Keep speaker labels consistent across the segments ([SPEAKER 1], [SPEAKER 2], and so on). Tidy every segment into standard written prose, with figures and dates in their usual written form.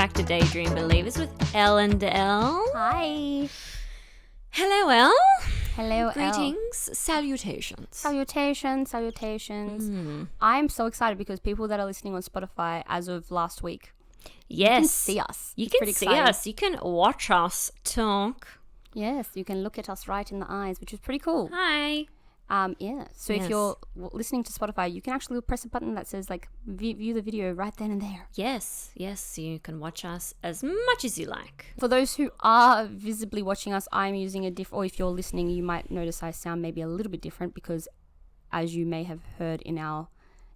[SPEAKER 1] back to Daydream Believers with Elle and Elle.
[SPEAKER 2] Hi.
[SPEAKER 1] Hello, Elle.
[SPEAKER 2] Hello,
[SPEAKER 1] Greetings, salutations.
[SPEAKER 2] Salutations. I'm so excited because people that are listening on Spotify as of last week,
[SPEAKER 1] Yes.
[SPEAKER 2] you can see us.
[SPEAKER 1] You
[SPEAKER 2] It's
[SPEAKER 1] can
[SPEAKER 2] pretty
[SPEAKER 1] see
[SPEAKER 2] exciting.
[SPEAKER 1] us. You can watch us talk.
[SPEAKER 2] Yes, you can look at us right in the eyes, which is pretty cool.
[SPEAKER 1] Hi.
[SPEAKER 2] So
[SPEAKER 1] Yes.
[SPEAKER 2] if you're listening to Spotify, you can actually press a button that says like view the video right then and there.
[SPEAKER 1] Yes, you can watch us as much as you like.
[SPEAKER 2] For those who are visibly watching us, I'm using or if you're listening, you might notice I sound maybe a little bit different because, as you may have heard in our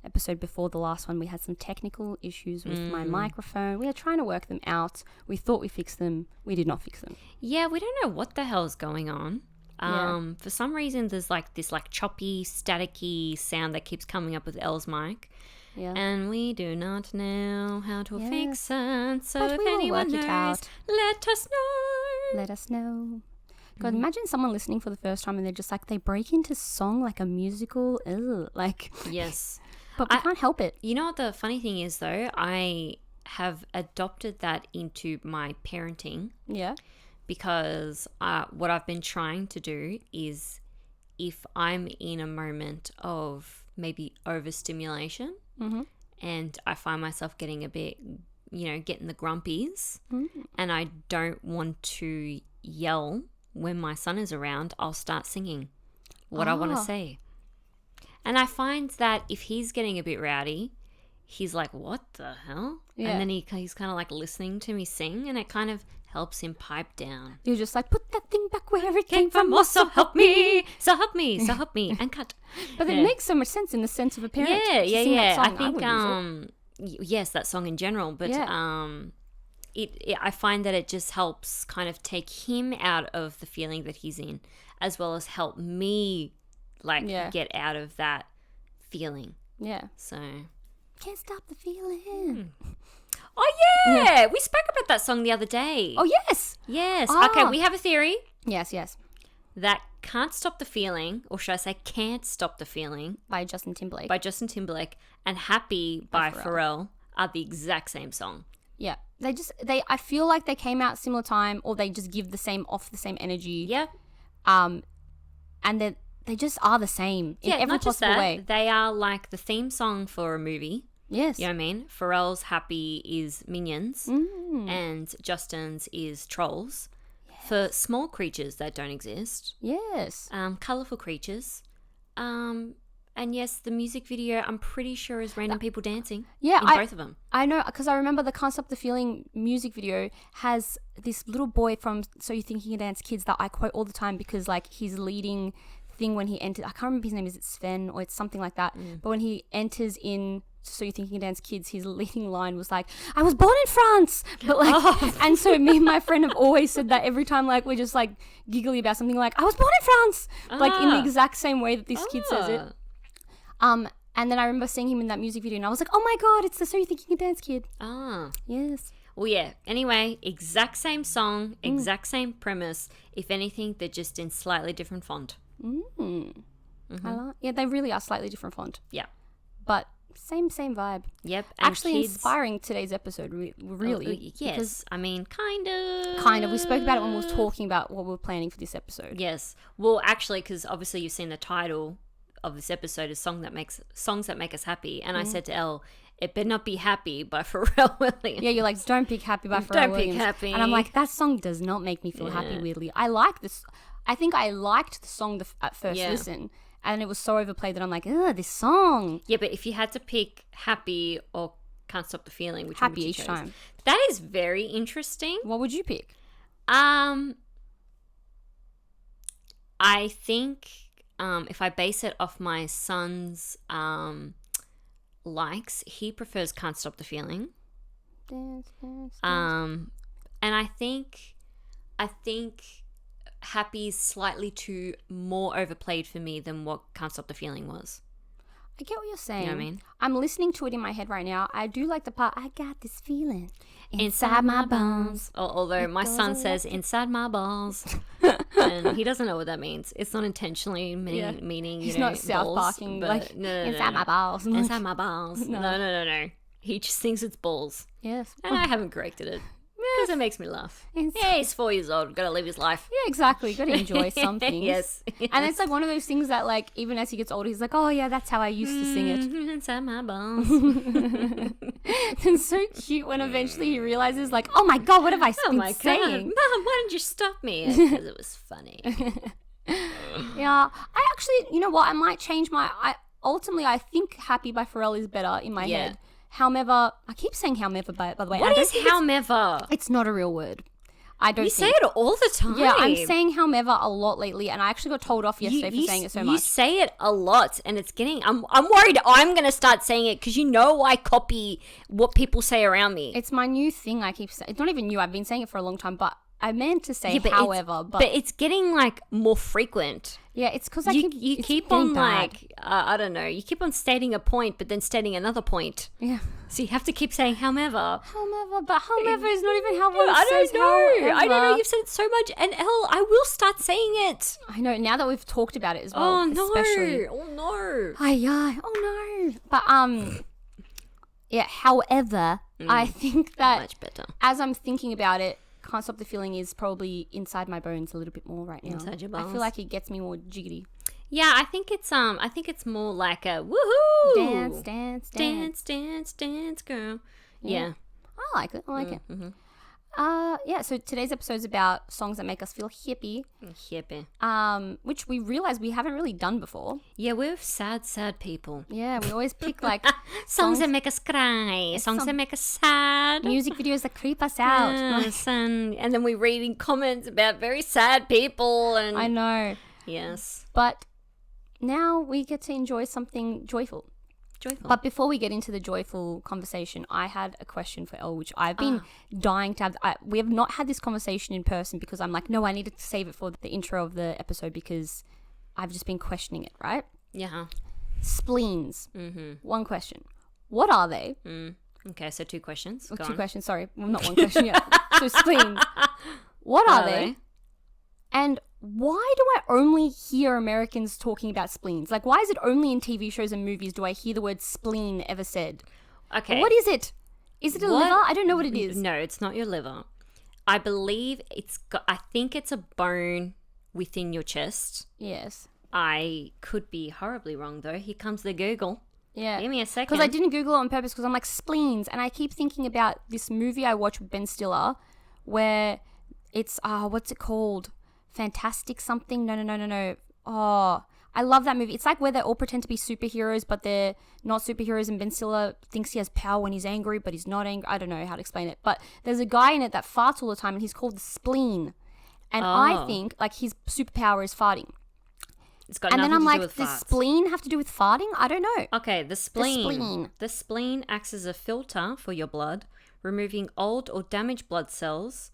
[SPEAKER 2] episode before the last one, we had some technical issues with my microphone. We are trying to work them out. We thought we fixed them. We did not fix them.
[SPEAKER 1] Yeah, we don't know what the hell's going on.
[SPEAKER 2] Yeah.
[SPEAKER 1] For some reason, there's like this like choppy, staticky sound that keeps coming up with Elle's mic.
[SPEAKER 2] Yeah.
[SPEAKER 1] And we do not know how to fix it. So
[SPEAKER 2] But
[SPEAKER 1] if
[SPEAKER 2] we will
[SPEAKER 1] anyone
[SPEAKER 2] work it
[SPEAKER 1] knows,
[SPEAKER 2] out.
[SPEAKER 1] let us know.
[SPEAKER 2] Let us know. God, imagine someone listening for the first time and they're just like, they break into song like a musical. Ugh, like,
[SPEAKER 1] Yes.
[SPEAKER 2] but we can't help it.
[SPEAKER 1] You know what the funny thing is, though? I have adopted that into my parenting
[SPEAKER 2] Yeah.
[SPEAKER 1] because what I've been trying to do is if I'm in a moment of maybe overstimulation and I find myself getting a bit, getting the grumpies and I don't want to yell when my son is around, I'll start singing what I want to say. And I find that if he's getting a bit rowdy, he's like, what the hell?
[SPEAKER 2] Yeah.
[SPEAKER 1] And then he's kind of like listening to me sing and it kind of helps him pipe down.
[SPEAKER 2] You're just like, put that thing back where it came from.
[SPEAKER 1] Oh, so help me, and cut.
[SPEAKER 2] But it makes so much sense in the sense of a parent.
[SPEAKER 1] Yeah.
[SPEAKER 2] to sing that
[SPEAKER 1] I
[SPEAKER 2] song.
[SPEAKER 1] think,
[SPEAKER 2] would use it.
[SPEAKER 1] yes, that song in general, but I find that it just helps kind of take him out of the feeling that he's in, as well as help me get out of that feeling.
[SPEAKER 2] Yeah.
[SPEAKER 1] So,
[SPEAKER 2] Can't stop the feeling.
[SPEAKER 1] oh yeah, we spoke about that song the other day.
[SPEAKER 2] Oh, yes.
[SPEAKER 1] Yes.
[SPEAKER 2] Ah.
[SPEAKER 1] Okay, we have a theory
[SPEAKER 2] Yes.
[SPEAKER 1] that Can't Stop the Feeling, or should I say Can't Stop the Feeling,
[SPEAKER 2] By Justin Timberlake.
[SPEAKER 1] by Justin Timberlake and Happy by Pharrell are the exact same song.
[SPEAKER 2] Yeah. I feel like they came out similar time, or they just give the same energy.
[SPEAKER 1] Yeah.
[SPEAKER 2] And they just are the same in every
[SPEAKER 1] not just
[SPEAKER 2] possible
[SPEAKER 1] that.
[SPEAKER 2] way.
[SPEAKER 1] They are like the theme song for a movie.
[SPEAKER 2] Yes.
[SPEAKER 1] You know what I mean? Pharrell's Happy is Minions and Justin's is Trolls. For small creatures that don't exist.
[SPEAKER 2] Yes.
[SPEAKER 1] Colourful creatures. And yes, the music video, I'm pretty sure, is random people dancing.
[SPEAKER 2] Yeah,
[SPEAKER 1] in both of them.
[SPEAKER 2] I know, because I remember the Can't Stop the Feeling music video has this little boy from So You Think You Can Dance Kids that I quote all the time because like his leading thing when he enters, I can't remember his name, is it Sven or it's something like that, but when he enters in So You Think You Can Dance Kids, his leading line was like, I was born in France, but like, and so me and my friend have always said that every time like we're just like giggly about something, like I was born in France, like in the exact same way that this kid says it. And then I remember seeing him in that music video and I was like, oh my God, it's the So You Think You Can Dance kid.
[SPEAKER 1] Ah.
[SPEAKER 2] Yes.
[SPEAKER 1] Well, yeah. Anyway, exact same song, exact same premise. If anything, they're just in slightly different font.
[SPEAKER 2] Yeah, they really are slightly different font,
[SPEAKER 1] Yeah.
[SPEAKER 2] but same vibe.
[SPEAKER 1] Yep. And
[SPEAKER 2] Actually
[SPEAKER 1] kids,
[SPEAKER 2] inspiring today's episode, really.
[SPEAKER 1] Yes. I mean, kind of.
[SPEAKER 2] We spoke about it when we were talking about what we were planning for this episode.
[SPEAKER 1] Yes. Well, actually, because obviously you've seen the title of this episode is songs that make us happy, and I said to Elle, it better not be Happy by Pharrell Williams.
[SPEAKER 2] Yeah, you're like, don't pick Happy by Pharrell
[SPEAKER 1] Don't
[SPEAKER 2] Williams.
[SPEAKER 1] pick Happy.
[SPEAKER 2] And I'm like, that song does not make me feel happy, weirdly. I like this. I think I liked the song at first listen, and it was so overplayed that I'm like, ugh, this song.
[SPEAKER 1] Yeah, but if you had to pick Happy or Can't Stop the Feeling, which
[SPEAKER 2] Happy
[SPEAKER 1] one would you
[SPEAKER 2] each
[SPEAKER 1] choose?
[SPEAKER 2] time.
[SPEAKER 1] That is very interesting.
[SPEAKER 2] What would you pick?
[SPEAKER 1] I think if I base it off my son's likes, he prefers Can't Stop the Feeling.
[SPEAKER 2] Dance.
[SPEAKER 1] And I think Happy is slightly too more overplayed for me than what Can't Stop the Feeling was.
[SPEAKER 2] I get what you're saying.
[SPEAKER 1] You know what I mean?
[SPEAKER 2] I'm listening to it in my head right now. I do like the part, I got this feeling inside my bones.
[SPEAKER 1] Although my son says, inside my balls. And he doesn't know what that means. It's not intentionally meaning,
[SPEAKER 2] He's not South
[SPEAKER 1] balls,
[SPEAKER 2] Parking,
[SPEAKER 1] but
[SPEAKER 2] like,
[SPEAKER 1] no,
[SPEAKER 2] inside my balls.
[SPEAKER 1] Inside my balls. No. He just thinks it's balls.
[SPEAKER 2] Yes.
[SPEAKER 1] And I haven't corrected it. Because it makes me laugh.
[SPEAKER 2] It's-
[SPEAKER 1] Yeah, he's 4 years old. Got to live his life.
[SPEAKER 2] Yeah, exactly. Got to enjoy something.
[SPEAKER 1] Yes.
[SPEAKER 2] And it's like one of those things that, like, even as he gets older, he's like, oh, yeah, that's how I used to sing it.
[SPEAKER 1] Inside my balls.
[SPEAKER 2] It's so cute when eventually he realizes, like, oh, my God, what have I
[SPEAKER 1] Oh
[SPEAKER 2] been
[SPEAKER 1] my God.
[SPEAKER 2] saying?
[SPEAKER 1] Mom, why didn't you stop me? Because it was funny.
[SPEAKER 2] Yeah. I actually, you know what? I might change ultimately, I think Happy by Pharrell is better in my head. However, I keep saying however, by the way.
[SPEAKER 1] What is however?
[SPEAKER 2] It's not a real word. I don't
[SPEAKER 1] You
[SPEAKER 2] think.
[SPEAKER 1] say it all the time.
[SPEAKER 2] Yeah, I'm saying however a lot lately, and I actually got told off yesterday for saying it so much.
[SPEAKER 1] You say it a lot, and it's getting... I'm worried I'm going to start saying it because you know I copy what people say around me.
[SPEAKER 2] It's my new thing I keep saying. It's not even new. I've been saying it for a long time, but I meant to say
[SPEAKER 1] but
[SPEAKER 2] however.
[SPEAKER 1] But it's getting, like, more frequent.
[SPEAKER 2] Yeah, it's because
[SPEAKER 1] You keep on, like... I don't know. You keep on stating a point, but then stating another point.
[SPEAKER 2] Yeah.
[SPEAKER 1] So you have to keep saying however.
[SPEAKER 2] But however is not even how one
[SPEAKER 1] I
[SPEAKER 2] says
[SPEAKER 1] don't know.
[SPEAKER 2] however.
[SPEAKER 1] I don't know. You've said it so much, and hell, I will start saying it.
[SPEAKER 2] I know. Now that we've talked about it as well.
[SPEAKER 1] Oh no!
[SPEAKER 2] Especially.
[SPEAKER 1] Oh no!
[SPEAKER 2] Oh no! But yeah. However, I think that
[SPEAKER 1] Much better.
[SPEAKER 2] as I'm thinking about it, Can't Stop the Feeling is probably inside my bones a little bit more right now.
[SPEAKER 1] Inside your
[SPEAKER 2] I
[SPEAKER 1] bones?
[SPEAKER 2] feel like it gets me more jiggity.
[SPEAKER 1] Yeah, I think it's more like a woohoo
[SPEAKER 2] Dance, dance, dance.
[SPEAKER 1] dance, dance, dance, girl. Yeah.
[SPEAKER 2] I like it. I like it.
[SPEAKER 1] Mm-hmm.
[SPEAKER 2] Yeah, so today's episode is about songs that make us feel hippie,
[SPEAKER 1] Hippie.
[SPEAKER 2] which we realize we haven't really done before.
[SPEAKER 1] Yeah, we're sad people.
[SPEAKER 2] Yeah, we always pick like
[SPEAKER 1] Songs that make us cry. Songs that make us sad.
[SPEAKER 2] music videos that creep us out.
[SPEAKER 1] Yes, and then we're reading comments about very sad people. And
[SPEAKER 2] I know.
[SPEAKER 1] Yes.
[SPEAKER 2] But now we get to enjoy something joyful.
[SPEAKER 1] Joyful.
[SPEAKER 2] But before we get into the joyful conversation, I had a question for Elle, which I've been dying to have. We have not had this conversation in person because I'm like, no, I needed to save it for the intro of the episode because I've just been questioning it, right?
[SPEAKER 1] Yeah.
[SPEAKER 2] Spleens. Mm-hmm. One question. What are they?
[SPEAKER 1] Okay, so 2 questions. Go
[SPEAKER 2] Two
[SPEAKER 1] on.
[SPEAKER 2] questions, sorry. Well, not one question yet. So spleens. What are they? And why do I only hear Americans talking about spleens? Like, why is it only in TV shows and movies do I hear the word spleen ever said?
[SPEAKER 1] Okay.
[SPEAKER 2] What is it? Is it a liver? I don't know what it is.
[SPEAKER 1] No, it's not your liver. I believe I think it's a bone within your chest.
[SPEAKER 2] Yes.
[SPEAKER 1] I could be horribly wrong, though. Here comes the Google.
[SPEAKER 2] Yeah.
[SPEAKER 1] Give me a second.
[SPEAKER 2] Because I didn't Google it on purpose because I'm like, spleens. And I keep thinking about this movie I watched with Ben Stiller where it's, what's it called? Fantastic something? No. Oh, I love that movie. It's like where they all pretend to be superheroes, but they're not superheroes, and Ben Stiller thinks he has power when he's angry, but he's not angry. I don't know how to explain it. But there's a guy in it that farts all the time, and he's called the spleen. And I think, like, his superpower is farting.
[SPEAKER 1] It's got
[SPEAKER 2] And
[SPEAKER 1] nothing
[SPEAKER 2] then I'm
[SPEAKER 1] to
[SPEAKER 2] like,
[SPEAKER 1] do with
[SPEAKER 2] does
[SPEAKER 1] farts.
[SPEAKER 2] spleen have to do with farting? I don't know.
[SPEAKER 1] Okay, the spleen.
[SPEAKER 2] spleen.
[SPEAKER 1] The spleen acts as a filter for your blood, removing old or damaged blood cells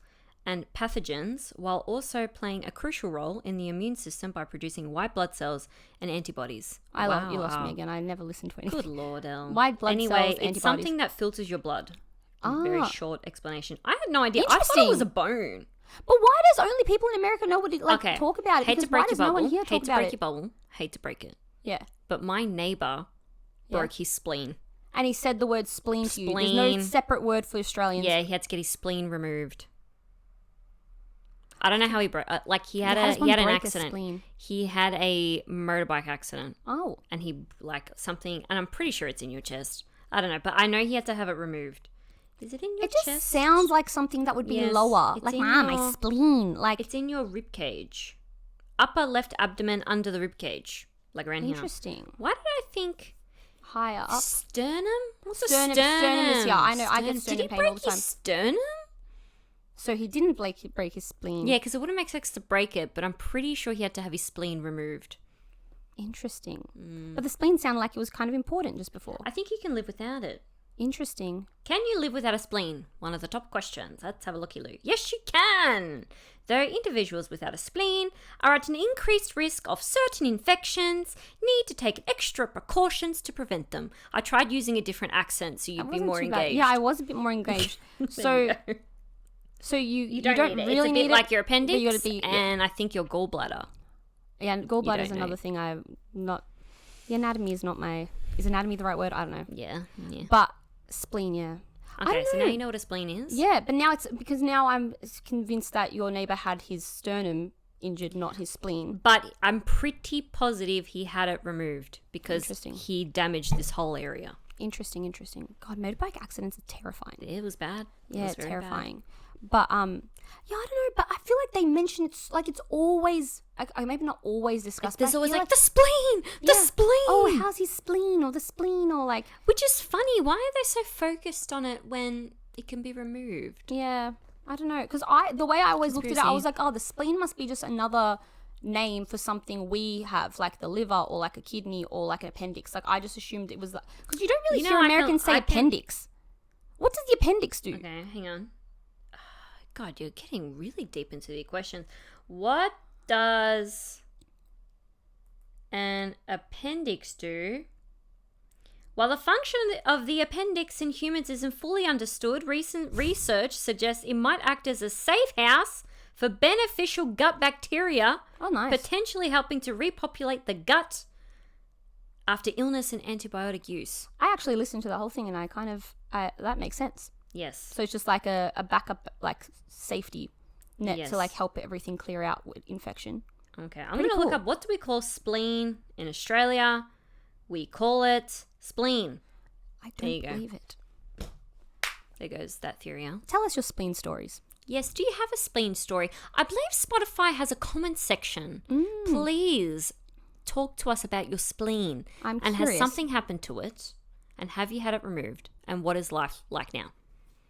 [SPEAKER 1] and pathogens, while also playing a crucial role in the immune system by producing white blood cells and antibodies.
[SPEAKER 2] You lost me again. I never listened to anything.
[SPEAKER 1] Good Lord, Elle.
[SPEAKER 2] White blood
[SPEAKER 1] anyway,
[SPEAKER 2] cells,
[SPEAKER 1] it's
[SPEAKER 2] antibodies.
[SPEAKER 1] something that filters your blood. Very short explanation. I had no idea. I thought
[SPEAKER 2] Interesting.
[SPEAKER 1] it was a bone.
[SPEAKER 2] But why does only people in America know what it talk about it?
[SPEAKER 1] Hate
[SPEAKER 2] Because
[SPEAKER 1] to break
[SPEAKER 2] why
[SPEAKER 1] your
[SPEAKER 2] does no
[SPEAKER 1] bubble.
[SPEAKER 2] one here talk
[SPEAKER 1] Hate to
[SPEAKER 2] about
[SPEAKER 1] break
[SPEAKER 2] it?
[SPEAKER 1] your bubble. Hate to break it.
[SPEAKER 2] Yeah.
[SPEAKER 1] But my neighbour broke his spleen.
[SPEAKER 2] And he said the word spleen to you. There's no
[SPEAKER 1] Spleen.
[SPEAKER 2] separate word for Australians.
[SPEAKER 1] Yeah, he had to get his spleen removed. I don't know how he broke. He had
[SPEAKER 2] How does one
[SPEAKER 1] an
[SPEAKER 2] break a
[SPEAKER 1] accident.
[SPEAKER 2] spleen?
[SPEAKER 1] He had a motorbike accident,
[SPEAKER 2] Oh.
[SPEAKER 1] and he something. And I'm pretty sure it's in your chest. I don't know, but I know he had to have it removed. Is it in your
[SPEAKER 2] It just
[SPEAKER 1] chest?
[SPEAKER 2] sounds like something that would be
[SPEAKER 1] Yes,
[SPEAKER 2] lower.
[SPEAKER 1] it's
[SPEAKER 2] Like,
[SPEAKER 1] in
[SPEAKER 2] my
[SPEAKER 1] your-
[SPEAKER 2] spleen. Like,
[SPEAKER 1] It's in your rib cage, upper left abdomen, under the rib cage, like around here.
[SPEAKER 2] interesting.
[SPEAKER 1] Why did I think
[SPEAKER 2] Higher up.
[SPEAKER 1] sternum? What's a
[SPEAKER 2] Sternum-
[SPEAKER 1] sternum?
[SPEAKER 2] sternum is- yeah, I know, I get
[SPEAKER 1] Did
[SPEAKER 2] sternum
[SPEAKER 1] he
[SPEAKER 2] pain
[SPEAKER 1] break
[SPEAKER 2] all the time.
[SPEAKER 1] his sternum?
[SPEAKER 2] So he didn't break his spleen.
[SPEAKER 1] Yeah, because it wouldn't make sense to break it, but I'm pretty sure he had to have his spleen removed.
[SPEAKER 2] Interesting.
[SPEAKER 1] Mm.
[SPEAKER 2] But the spleen sounded like it was kind of important just before.
[SPEAKER 1] I think you can live without it.
[SPEAKER 2] Interesting.
[SPEAKER 1] Can you live without a spleen? One of the top questions. Let's have a looky-loo. Yes, you can! Though individuals without a spleen are at an increased risk of certain infections, need to take extra precautions to prevent them. I tried using a different accent so you'd be
[SPEAKER 2] Wasn't
[SPEAKER 1] more
[SPEAKER 2] too bad.
[SPEAKER 1] engaged.
[SPEAKER 2] Yeah, I was a bit more engaged. So you don't
[SPEAKER 1] need it.
[SPEAKER 2] really
[SPEAKER 1] It's a
[SPEAKER 2] need
[SPEAKER 1] bit
[SPEAKER 2] it.
[SPEAKER 1] like your
[SPEAKER 2] but you
[SPEAKER 1] appendix
[SPEAKER 2] gotta be,
[SPEAKER 1] and I think your gallbladder.
[SPEAKER 2] yeah, and gallbladder is
[SPEAKER 1] don't
[SPEAKER 2] another
[SPEAKER 1] know.
[SPEAKER 2] thing I'm not. The anatomy is not my. Is anatomy the right word? I don't know.
[SPEAKER 1] Yeah.
[SPEAKER 2] But Spleen, yeah. I
[SPEAKER 1] Okay,
[SPEAKER 2] don't
[SPEAKER 1] so
[SPEAKER 2] know.
[SPEAKER 1] now you know what a spleen is.
[SPEAKER 2] Yeah, but now it's because now I'm convinced that your neighbor had his sternum injured, not his spleen.
[SPEAKER 1] But I'm pretty positive he had it removed because
[SPEAKER 2] Interesting.
[SPEAKER 1] he damaged this whole area.
[SPEAKER 2] Interesting. God, motorbike accidents are terrifying.
[SPEAKER 1] It was bad.
[SPEAKER 2] Yeah,
[SPEAKER 1] was very
[SPEAKER 2] terrifying. But yeah, I don't know. But I feel like they mention it's like it's always like maybe not always discussed.
[SPEAKER 1] There's
[SPEAKER 2] but I
[SPEAKER 1] always
[SPEAKER 2] feel
[SPEAKER 1] like the spleen, the
[SPEAKER 2] yeah.
[SPEAKER 1] spleen.
[SPEAKER 2] Oh, how's his spleen or the spleen or like
[SPEAKER 1] Which is funny. Why are they so focused on it when it can be removed?
[SPEAKER 2] yeah. I don't know because the way I always looked at it, I was like, oh, the spleen must be just another name for something we have, like the liver or like a kidney or like an appendix. Like I just assumed it was because you don't really hear Americans say appendix. What does the appendix do?
[SPEAKER 1] Okay, hang on. God, you're getting really deep into the questions. What does an appendix do? While the function of the appendix in humans isn't fully understood, recent research suggests it might act as a safe house for beneficial gut bacteria,
[SPEAKER 2] Oh, nice.
[SPEAKER 1] potentially helping to repopulate the gut after illness and antibiotic use.
[SPEAKER 2] I actually listened to the whole thing and I kind of that makes sense.
[SPEAKER 1] Yes.
[SPEAKER 2] So it's just like a backup like safety net
[SPEAKER 1] Yes.
[SPEAKER 2] to like help everything clear out with infection.
[SPEAKER 1] Okay, I'm
[SPEAKER 2] Pretty
[SPEAKER 1] going to look
[SPEAKER 2] cool.
[SPEAKER 1] up, what do we call spleen in Australia? We call it spleen.
[SPEAKER 2] I
[SPEAKER 1] There you
[SPEAKER 2] don't
[SPEAKER 1] go.
[SPEAKER 2] believe it.
[SPEAKER 1] There goes that theory out.
[SPEAKER 2] Tell us your spleen stories.
[SPEAKER 1] Yes, do you have a spleen story? I believe Spotify has a comment section. Please talk to us about your spleen.
[SPEAKER 2] I'm
[SPEAKER 1] and
[SPEAKER 2] curious.
[SPEAKER 1] has something happened to it? And have you had it removed? And what is life like now?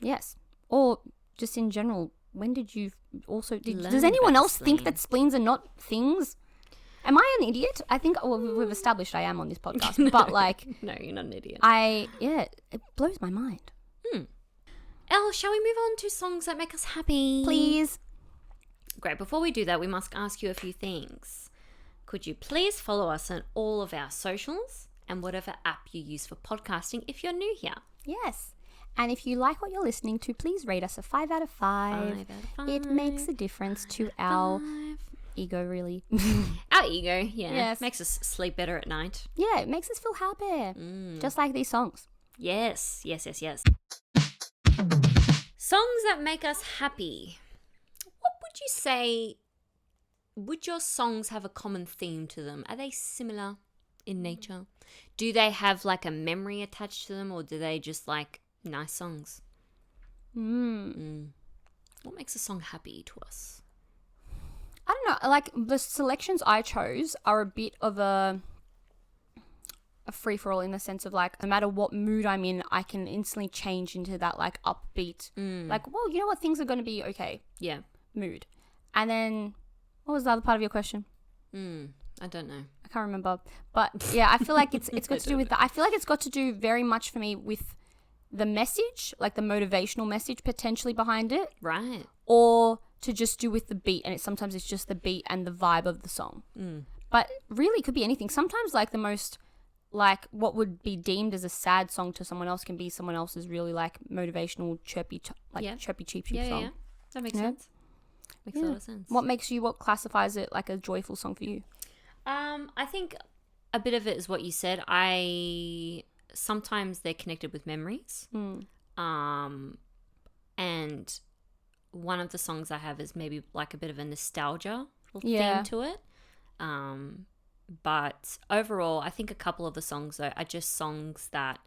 [SPEAKER 2] Yes. Or just in general, when did you also
[SPEAKER 1] Learn
[SPEAKER 2] does anyone
[SPEAKER 1] about
[SPEAKER 2] else think
[SPEAKER 1] spleen.
[SPEAKER 2] that spleens are not things? Am I an idiot? I think we've established I am on this podcast, but like
[SPEAKER 1] No, you're not an idiot.
[SPEAKER 2] it blows my mind.
[SPEAKER 1] Elle, shall we move on to songs that make us happy?
[SPEAKER 2] Please.
[SPEAKER 1] Great. Before we do that, we must ask you a few things. Could you please follow us on all of our socials and whatever app you use for podcasting if you're new here?
[SPEAKER 2] Yes. And if you like what you're listening to, please rate us a 5 out of 5.
[SPEAKER 1] 5 out of 5.
[SPEAKER 2] It makes a difference to our ego, really.
[SPEAKER 1] Our ego, yeah.
[SPEAKER 2] Yes.
[SPEAKER 1] Makes us sleep better at night.
[SPEAKER 2] Yeah, it makes us feel happy. Just like these songs.
[SPEAKER 1] Yes. Songs that make us happy. What would you say, would your songs have a common theme to them? Are they similar in nature? Do they have like a memory attached to them, or do they just like nice songs? What makes a song happy to us?
[SPEAKER 2] I don't know. Like the selections I chose are a bit of a free for all in the sense of like no matter what mood I'm in, I can instantly change into that like upbeat, like well, you know what, things are going to be okay
[SPEAKER 1] Yeah.
[SPEAKER 2] mood. And then what was the other part of your question?
[SPEAKER 1] I don't know.
[SPEAKER 2] I can't remember. But yeah, I feel like it's got to do with that. I feel like it's got to do very much for me with the message, like the motivational message potentially behind it,
[SPEAKER 1] Right.
[SPEAKER 2] or to just do with the beat. And sometimes it's just the beat and the vibe of the song. But really, it could be anything. Sometimes like the most like what would be deemed as a sad song to someone else can be someone else's really like motivational chirpy chirpy cheap song.
[SPEAKER 1] Yeah. That makes
[SPEAKER 2] Yeah.
[SPEAKER 1] sense. Makes a lot of sense.
[SPEAKER 2] What classifies it like a joyful song for you?
[SPEAKER 1] I think a bit of it is what you said. Sometimes they're connected with memories. And one of the songs I have is maybe like a bit of a nostalgia theme to it. But overall, I think a couple of the songs though are just songs that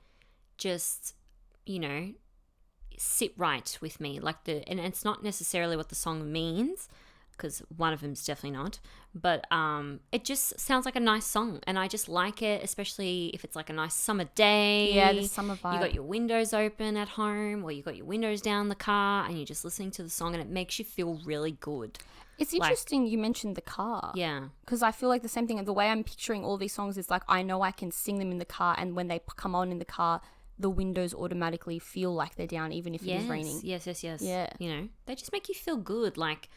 [SPEAKER 1] just, you know, sit right with me. And it's not necessarily what the song means, because one of them's definitely not, but it just sounds like a nice song and I just like it, especially if it's like a nice summer day.
[SPEAKER 2] Yeah, the summer vibe.
[SPEAKER 1] You got your windows open at home, or you got your windows down the car, and you're just listening to the song and it makes you feel really good.
[SPEAKER 2] It's interesting you mentioned the car.
[SPEAKER 1] Yeah.
[SPEAKER 2] Because I feel like the same thing. The way I'm picturing all these songs is like I know I can sing them in the car, and when they come on in the car, the windows automatically feel like they're down, even if it is raining.
[SPEAKER 1] Yes.
[SPEAKER 2] Yeah.
[SPEAKER 1] You know, they just make you feel good. Like,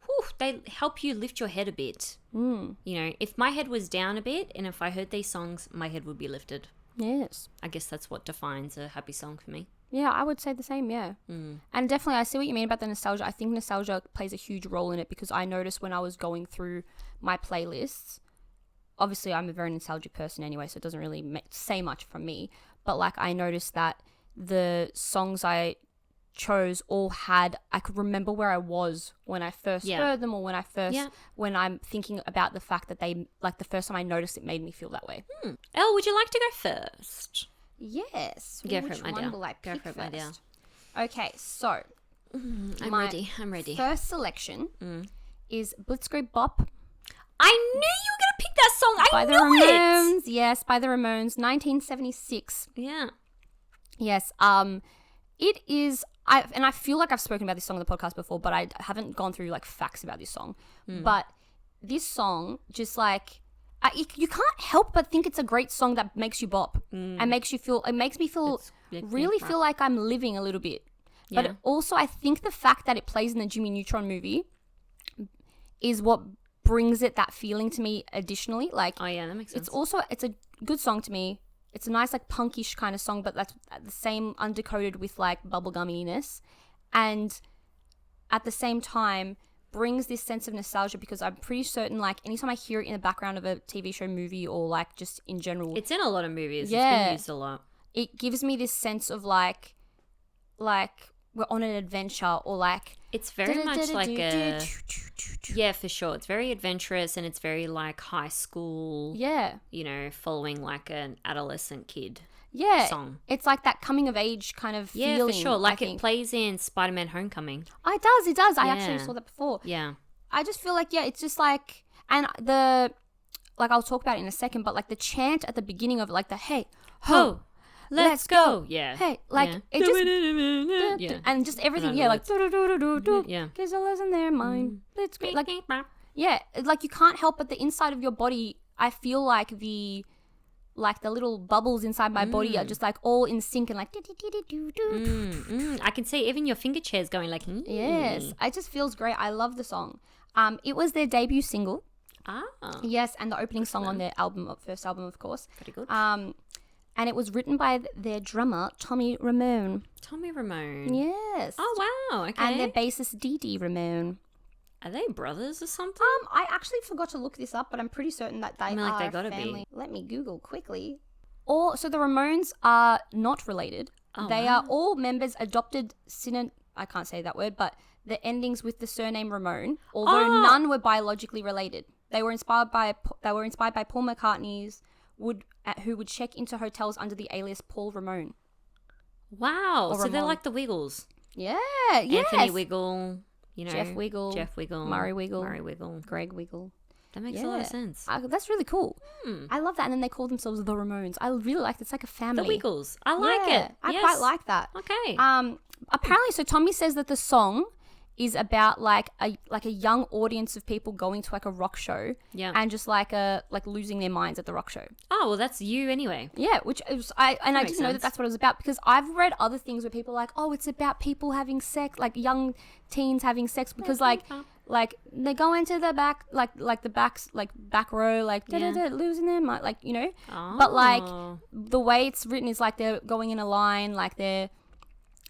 [SPEAKER 1] whew, they help you lift your head a bit. You know, if my head was down a bit and if I heard these songs, my head would be lifted.
[SPEAKER 2] Yes.
[SPEAKER 1] I guess that's what defines a happy song for me.
[SPEAKER 2] Yeah, I would say the same, yeah. And definitely, I see what you mean about the nostalgia. I think nostalgia plays a huge role in it because I noticed when I was going through my playlists, obviously I'm a very nostalgic person anyway, so it doesn't really say much from me, but like I noticed that the songs I chose all had, I could remember where I was when I first heard them, or when I first, when I'm thinking about the fact that they, like, the first time I noticed it made me feel that way.
[SPEAKER 1] Elle, would you like to go first?
[SPEAKER 2] Yes.
[SPEAKER 1] Go for it, my dear.
[SPEAKER 2] Will I pick
[SPEAKER 1] Go for it, my dear.
[SPEAKER 2] Okay, so
[SPEAKER 1] I'm ready.
[SPEAKER 2] First selection is Blitzkrieg Bop.
[SPEAKER 1] I knew you were going to pick that song.
[SPEAKER 2] By the Ramones. Yes, by the Ramones, 1976.
[SPEAKER 1] Yeah.
[SPEAKER 2] Yes. It is. I feel like I've spoken about this song on the podcast before, but I haven't gone through like facts about this song. But this song, just like you can't help but think it's a great song that makes you bop and makes you feel. It makes me feel really feel like I'm living a little bit. Yeah. But also, I think the fact that it plays in the Jimmy Neutron movie is what brings it that feeling to me. Additionally, like,
[SPEAKER 1] oh yeah, that makes sense.
[SPEAKER 2] It's a good song to me. It's a nice, like, punkish kind of song, but that's the same undercoated with, like, bubblegumminess. And at the same time, brings this sense of nostalgia, because I'm pretty certain, like, anytime I hear it in the background of a TV show, movie, or, like, just in general.
[SPEAKER 1] It's in a lot of movies.
[SPEAKER 2] Yeah.
[SPEAKER 1] It's been used a lot.
[SPEAKER 2] It gives me this sense of, like we're on an adventure, or, like...
[SPEAKER 1] It's very much like a... Yeah, for sure. It's very adventurous, and it's very, like, high school.
[SPEAKER 2] Yeah.
[SPEAKER 1] You know, following, like, an adolescent kid song.
[SPEAKER 2] It's like that coming-of-age kind of feeling.
[SPEAKER 1] Yeah, for sure. Like, it plays in Spider-Man Homecoming.
[SPEAKER 2] Oh, it does. I actually saw that before.
[SPEAKER 1] Yeah.
[SPEAKER 2] I just feel like, it's just like... And the... Like, I'll talk about it in a second, but, like, the chant at the beginning of it, like the, hey, ho, let's go.
[SPEAKER 1] Yeah.
[SPEAKER 2] Hey, like, it just... And just everything, like...
[SPEAKER 1] Yeah.
[SPEAKER 2] Gives a lesson there, mind. It's great. Like, yeah, like, you can't help but the inside of your body, I feel like the little bubbles inside my body are just, like, all in sync and, like...
[SPEAKER 1] I can see even your finger chairs going, like...
[SPEAKER 2] Yes, it just feels great. I love the song. It was their debut single. Yes, and the opening song on their first album, of course.
[SPEAKER 1] Pretty good.
[SPEAKER 2] And it was written by their drummer, Tommy Ramone.
[SPEAKER 1] Tommy Ramone.
[SPEAKER 2] Yes.
[SPEAKER 1] Oh, wow. Okay.
[SPEAKER 2] And their bassist, Dee Dee Ramone.
[SPEAKER 1] Are they brothers or something?
[SPEAKER 2] I actually forgot to look this up, but I'm pretty certain that they are
[SPEAKER 1] they gotta
[SPEAKER 2] family.
[SPEAKER 1] be.
[SPEAKER 2] Let me Google quickly. So the Ramones are not related. They are all members adopted I can't say that word, but the endings with the surname Ramone, although none were biologically related. They were inspired by Paul McCartney's who would check into hotels under the alias Paul Ramone.
[SPEAKER 1] Wow. So they're like the Wiggles.
[SPEAKER 2] Yeah. Yes.
[SPEAKER 1] Anthony Wiggle,
[SPEAKER 2] Jeff Wiggle, Murray Wiggle, Greg Wiggle.
[SPEAKER 1] That makes a lot of sense.
[SPEAKER 2] That's really cool. I love that. And then they call themselves the Ramones. I really like it. It's like a family.
[SPEAKER 1] The Wiggles. I like it.
[SPEAKER 2] I quite like that.
[SPEAKER 1] Okay.
[SPEAKER 2] Apparently, so Tommy says that the song is about like a young audience of people going to like a rock show, and just like losing their minds at the rock show.
[SPEAKER 1] Oh well, that's you anyway.
[SPEAKER 2] Yeah, which is I didn't know that that's what it was about, because I've read other things where people are like, oh, it's about people having sex, like young teens having sex, because like they go into the back back row, like losing their mind, like, but like the way it's written is like they're going in a line, like they're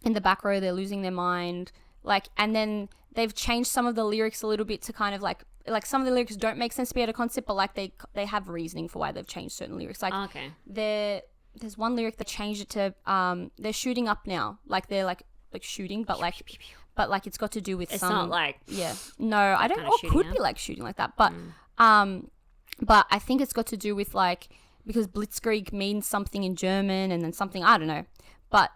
[SPEAKER 2] in the back row, they're losing their mind. Like, and then they've changed some of the lyrics a little bit to kind of like some of the lyrics don't make sense to be at a concert, but like they have reasoning for why they've changed certain lyrics. Like, there's one lyric that changed it to they're shooting up now, like they're like shooting, but like it's got to do with
[SPEAKER 1] it's not like
[SPEAKER 2] I don't, or could be like shooting like that, but I think it's got to do with like, because Blitzkrieg means something in German and then something, I don't know, but.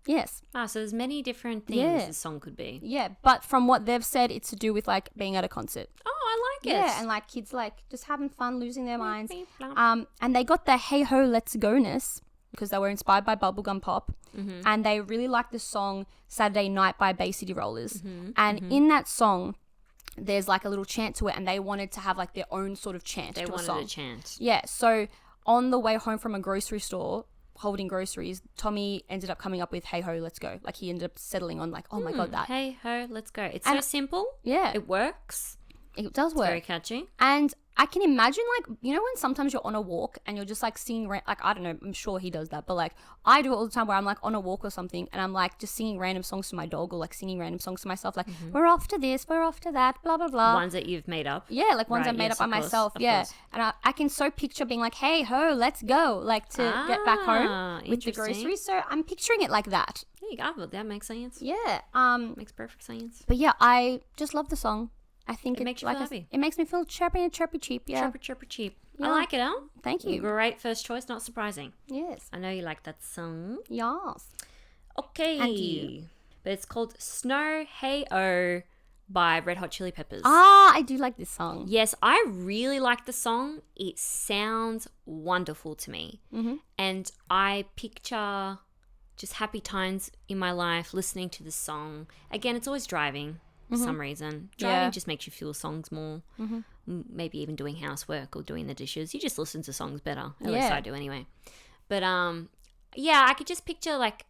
[SPEAKER 2] Yes.
[SPEAKER 1] So there's many different things this song could be.
[SPEAKER 2] Yeah, but from what they've said, it's to do with like being at a concert.
[SPEAKER 1] Oh, I like it.
[SPEAKER 2] Yeah, and like kids like just having fun, losing their minds. And they got the hey ho let's go-ness because they were inspired by bubblegum pop, and they really liked the song Saturday Night by Bay City Rollers. And in that song, there's like a little chant to it, and they wanted to have like their own sort of chant to a song. They wanted a chant. Yeah, so on the way home from a grocery store, holding groceries, Tommy ended up coming up with hey ho let's go. Like, he ended up settling on like, oh my god, that
[SPEAKER 1] hey ho let's go. It's so simple.
[SPEAKER 2] Yeah,
[SPEAKER 1] it works.
[SPEAKER 2] It does work.
[SPEAKER 1] It's very catchy.
[SPEAKER 2] And I can imagine, like, you know when sometimes you're on a walk and you're just like singing, like, I don't know, I'm sure he does that, but like I do it all the time where I'm like on a walk or something and I'm like just singing random songs to my dog or like singing random songs to myself, like we're off to this, we're off to that, blah blah blah.
[SPEAKER 1] Ones that you've made up.
[SPEAKER 2] Yeah, like ones
[SPEAKER 1] Right,
[SPEAKER 2] I made
[SPEAKER 1] yes,
[SPEAKER 2] up by
[SPEAKER 1] of course,
[SPEAKER 2] myself.
[SPEAKER 1] of
[SPEAKER 2] Yeah,
[SPEAKER 1] course.
[SPEAKER 2] and I can so picture being like, hey ho, let's go, like to get back home with the
[SPEAKER 1] Interesting.
[SPEAKER 2] groceries. So I'm picturing it like that.
[SPEAKER 1] There you go. Well, that makes sense.
[SPEAKER 2] Yeah.
[SPEAKER 1] Makes perfect sense.
[SPEAKER 2] But yeah, I just love the song. I think
[SPEAKER 1] It makes you feel happy.
[SPEAKER 2] It makes me feel chirpy and chirpy cheap. Yeah.
[SPEAKER 1] Chirpy, chirpy, cheap.
[SPEAKER 2] Yeah.
[SPEAKER 1] I like it, Al.
[SPEAKER 2] Thank you.
[SPEAKER 1] Great first choice. Not surprising.
[SPEAKER 2] Yes.
[SPEAKER 1] I know you like that song.
[SPEAKER 2] Yes.
[SPEAKER 1] Okay.
[SPEAKER 2] And you.
[SPEAKER 1] But it's called Snow Hey Oh by Red Hot Chili Peppers.
[SPEAKER 2] Ah, I do like this song.
[SPEAKER 1] Yes, I really like the song. It sounds wonderful to me.
[SPEAKER 2] Mm-hmm.
[SPEAKER 1] And I picture just happy times in my life listening to the song. Again, it's always driving for some reason. Driving just makes you feel songs more. Maybe even doing housework or doing the dishes. You just listen to songs better. At least I do anyway. But yeah, I could just picture like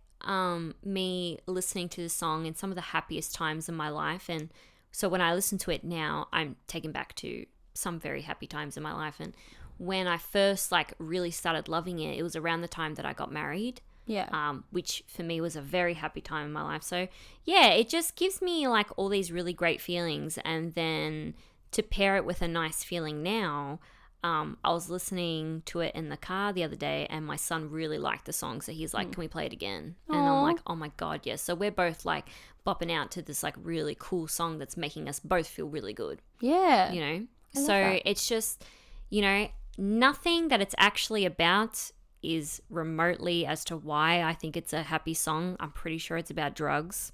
[SPEAKER 1] me listening to the song in some of the happiest times in my life. And so when I listen to it now, I'm taken back to some very happy times in my life. And when I first like really started loving it, it was around the time that I got married.
[SPEAKER 2] Yeah.
[SPEAKER 1] Which for me was a very happy time in my life. So yeah, it just gives me like all these really great feelings. And then to pair it with a nice feeling now, I was listening to it in the car the other day and my son really liked the song. So he's like, can we play it again? And I'm like, oh my God, yes. So we're both like bopping out to this like really cool song that's making us both feel really good,
[SPEAKER 2] Yeah.
[SPEAKER 1] you know?
[SPEAKER 2] love
[SPEAKER 1] So
[SPEAKER 2] that.
[SPEAKER 1] it's just, you know, nothing that it's actually about is remotely as to why I think it's a happy song. I'm pretty sure it's about drugs.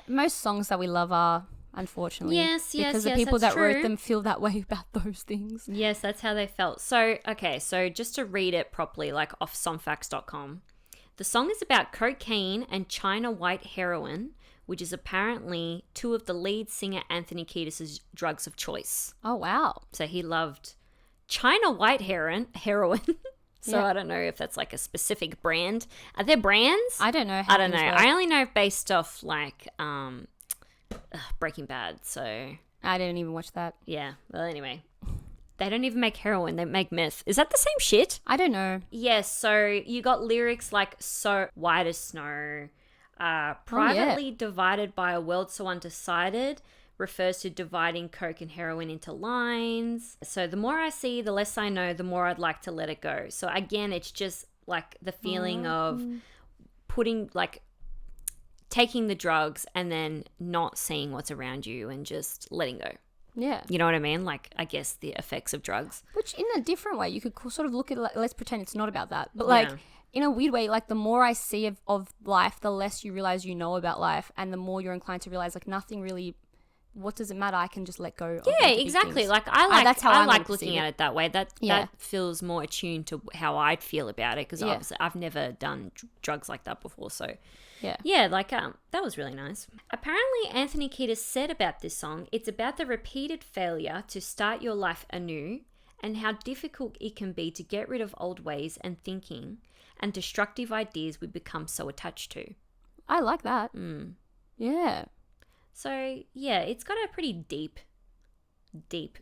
[SPEAKER 2] Most songs that we love are, unfortunately.
[SPEAKER 1] Yes,
[SPEAKER 2] because the people
[SPEAKER 1] that's
[SPEAKER 2] that wrote
[SPEAKER 1] true.
[SPEAKER 2] them feel that way about those things.
[SPEAKER 1] Yes, that's how they felt. So, okay, so just to read it properly, like off songfacts.com, the song is about cocaine and China white heroin, which is apparently two of the lead singer Anthony Kiedis' drugs of choice.
[SPEAKER 2] Oh, wow.
[SPEAKER 1] So he loved China white heroin. So
[SPEAKER 2] Yeah.
[SPEAKER 1] I don't know if that's like a specific brand. Are there brands?
[SPEAKER 2] I don't know how
[SPEAKER 1] I don't know.
[SPEAKER 2] things work.
[SPEAKER 1] I only know based off like Breaking Bad. So
[SPEAKER 2] I didn't even watch that.
[SPEAKER 1] yeah. Well, anyway, they don't even make heroin. They make meth. Is that the same shit?
[SPEAKER 2] I don't know.
[SPEAKER 1] Yes. So you got lyrics like "so white as snow," privately divided by a world so undecided. Refers to dividing coke and heroin into lines. So the more I see, the less I know, the more I'd like to let it go. So again, it's just like the feeling of putting like taking the drugs and then not seeing what's around you and just letting go.
[SPEAKER 2] Yeah.
[SPEAKER 1] You know what I mean? Like, I guess the effects of drugs.
[SPEAKER 2] Which in a different way, you could sort of look at it like, let's pretend it's not about that. But like,
[SPEAKER 1] Yeah.
[SPEAKER 2] in a weird way, like the more I see of life, the less you realize you know about life and the more you're inclined to realize like nothing really, what does it matter? I can just let go. Of
[SPEAKER 1] Yeah,
[SPEAKER 2] like, the big
[SPEAKER 1] exactly.
[SPEAKER 2] things.
[SPEAKER 1] Like I
[SPEAKER 2] that's how
[SPEAKER 1] I
[SPEAKER 2] I'm
[SPEAKER 1] like
[SPEAKER 2] gonna
[SPEAKER 1] looking
[SPEAKER 2] perceive
[SPEAKER 1] at
[SPEAKER 2] it.
[SPEAKER 1] it that way. That
[SPEAKER 2] Yeah.
[SPEAKER 1] that feels more attuned to how I'd feel about it because
[SPEAKER 2] Yeah.
[SPEAKER 1] I've never done drugs like that before. So
[SPEAKER 2] Yeah.
[SPEAKER 1] yeah, like that was really nice. Apparently, Anthony Kiedis said about this song, it's about the repeated failure to start your life anew and how difficult it can be to get rid of old ways and thinking and destructive ideas we become so attached to.
[SPEAKER 2] I like that. Yeah.
[SPEAKER 1] So yeah, it's got a pretty deep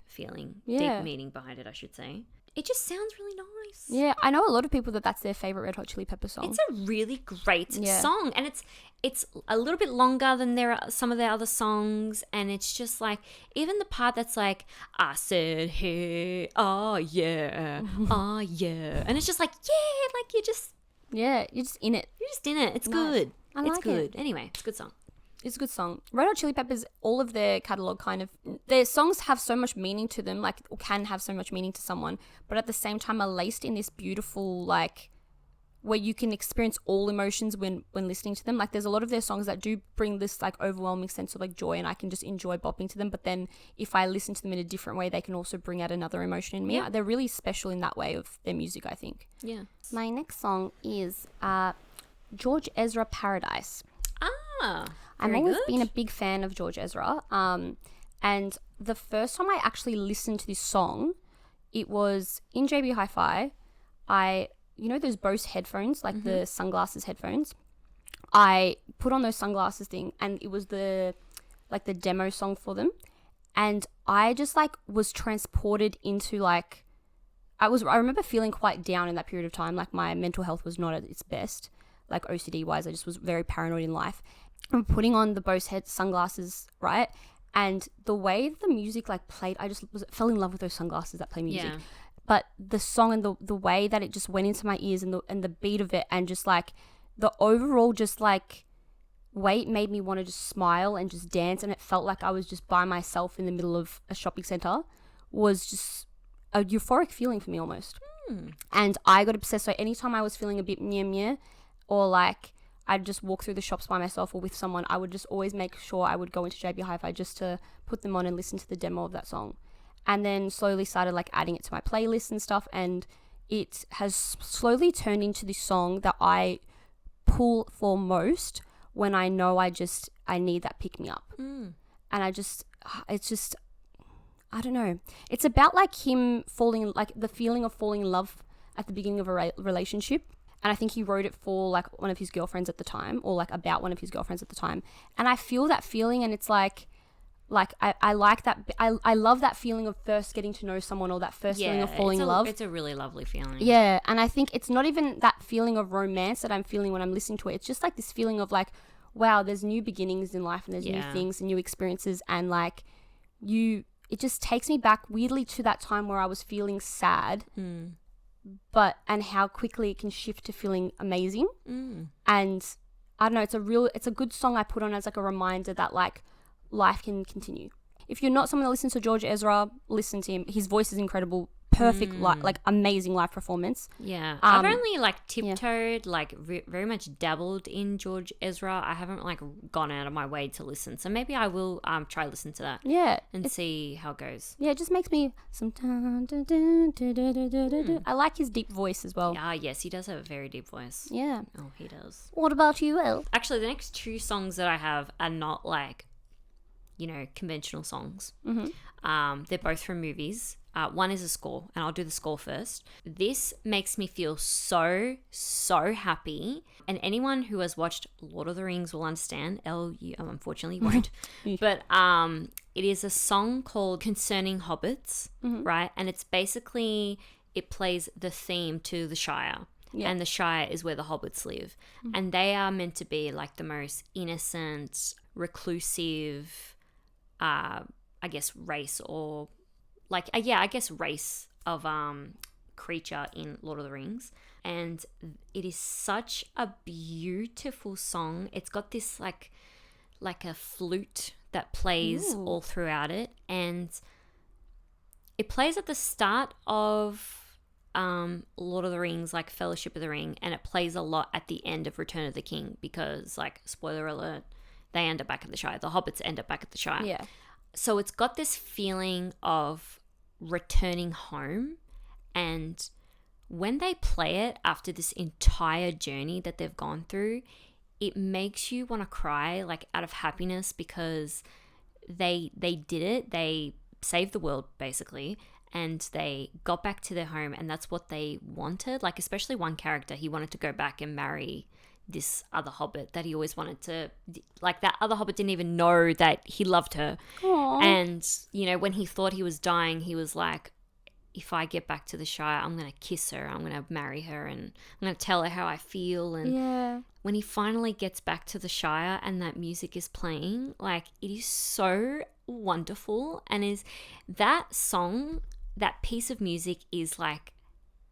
[SPEAKER 1] feeling,
[SPEAKER 2] Yeah.
[SPEAKER 1] deep meaning behind it, I should say. It just sounds really nice.
[SPEAKER 2] Yeah. I know a lot of people that's their favorite Red Hot Chili Pepper song.
[SPEAKER 1] It's a really great
[SPEAKER 2] Yeah.
[SPEAKER 1] song, and it's a little bit longer than some of the other songs, and it's just like even the part that's like I said hey oh yeah oh yeah, and it's just like yeah, like you're just
[SPEAKER 2] You're just in it.
[SPEAKER 1] in it. It's
[SPEAKER 2] Nice.
[SPEAKER 1] good.
[SPEAKER 2] I
[SPEAKER 1] It's
[SPEAKER 2] like
[SPEAKER 1] good.
[SPEAKER 2] it.
[SPEAKER 1] Anyway, it's a good song.
[SPEAKER 2] It's a good song. Red Hot Chili Peppers, all of their catalog their songs have so much meaning to them, like, or can have so much meaning to someone, but at the same time are laced in this beautiful, like, where you can experience all emotions when listening to them. Like, there's a lot of their songs that do bring this, like, overwhelming sense of, like, joy, and I can just enjoy bopping to them, but then if I listen to them in a different way, they can also bring out another emotion in me.
[SPEAKER 1] Yeah.
[SPEAKER 2] They're really special in that way of their music, I think.
[SPEAKER 1] Yeah.
[SPEAKER 2] My next song is George Ezra Paradise. I've
[SPEAKER 1] Very
[SPEAKER 2] always
[SPEAKER 1] good.
[SPEAKER 2] been a big fan of George Ezra. And the first time I actually listened to this song, it was in JB Hi-Fi. You know those Bose headphones, like the sunglasses headphones? I put on those sunglasses thing, and it was the demo song for them. And I just like was transported into like, I remember feeling quite down in that period of time. Like my mental health was not at its best, like OCD wise. I just was very paranoid in life. I'm putting on the Bose head sunglasses, right? And the way the music like played, I just fell in love with those sunglasses that play music. Yeah. But the song and the way that it just went into my ears and the beat of it, and just like the overall just like weight made me want to just smile and just dance, and it felt like I was just by myself in the middle of a shopping center, was just a euphoric feeling for me almost. And I got obsessed. So anytime I was feeling a bit meh, or like I'd just walk through the shops by myself or with someone, I would just always make sure I would go into JB Hi-Fi just to put them on and listen to the demo of that song. And then slowly started like adding it to my playlist and stuff, and it has slowly turned into this song that I pull for most when I know I need that pick me up. And it's just, I don't know. It's about like him falling, like the feeling of falling in love at the beginning of a relationship. And I think he wrote it for like one of his girlfriends at the time, or like about one of his girlfriends at the time. And I feel that feeling, and it's like I like that. I love that feeling of first getting to know someone, or that first feeling of falling in love.
[SPEAKER 1] It's a really lovely feeling.
[SPEAKER 2] Yeah. And I think it's not even that feeling of romance that I'm feeling when I'm listening to it. It's just like this feeling of like, wow, there's new beginnings in life, and there's new things and new experiences. And like it just takes me back weirdly to that time where I was feeling sad, and how quickly it can shift to feeling amazing. And I don't know, it's a good song I put on as like a reminder that like life can continue. If you're not someone that listens to George Ezra, listen to him. His voice is incredible. Perfect, like amazing live performance.
[SPEAKER 1] Yeah. I've only like tiptoed, like very much dabbled in George Ezra. I haven't like gone out of my way to listen. So maybe I will try listen to that.
[SPEAKER 2] Yeah.
[SPEAKER 1] And see how it goes.
[SPEAKER 2] Yeah, it just makes me sometimes. I like his deep voice as well.
[SPEAKER 1] Yes, he does have a very deep voice.
[SPEAKER 2] Yeah.
[SPEAKER 1] Oh, he does.
[SPEAKER 2] What about you, Elle?
[SPEAKER 1] Actually, the next two songs that I have are not like, conventional songs. They're both from movies. One is a score, and I'll do the score first. This makes me feel so, so happy. And anyone who has watched Lord of the Rings will understand. You unfortunately won't. But it is a song called Concerning Hobbits, right? And it's basically, it plays the theme to the Shire. Yeah. And the Shire is where the hobbits live. And they are meant to be like the most innocent, reclusive, I guess race, or like, I guess race of creature in Lord of the Rings. And it is such a beautiful song. It's got this like a flute that plays all throughout it. And it plays at the start of Lord of the Rings, like Fellowship of the Ring, and it plays a lot at the end of Return of the King, because, like, spoiler alert, they end up back at the Shire. The hobbits end up back at the Shire.
[SPEAKER 2] Yeah.
[SPEAKER 1] So it's got this feeling of returning home, and when they play it after this entire journey that they've gone through, it makes you want to cry, like, out of happiness, because they did it. They saved the world, basically, and they got back to their home, and that's what they wanted. Like, especially one character, he wanted to go back and marry this other hobbit that he always wanted to, like, that other hobbit didn't even know that he loved her.
[SPEAKER 2] Aww.
[SPEAKER 1] And, when he thought he was dying, he was like, if I get back to the Shire, I'm going to kiss her, I'm going to marry her, and I'm going to tell her how I feel. And when he finally gets back to the Shire and that music is playing, like, it is so wonderful. And is that song, that piece of music is like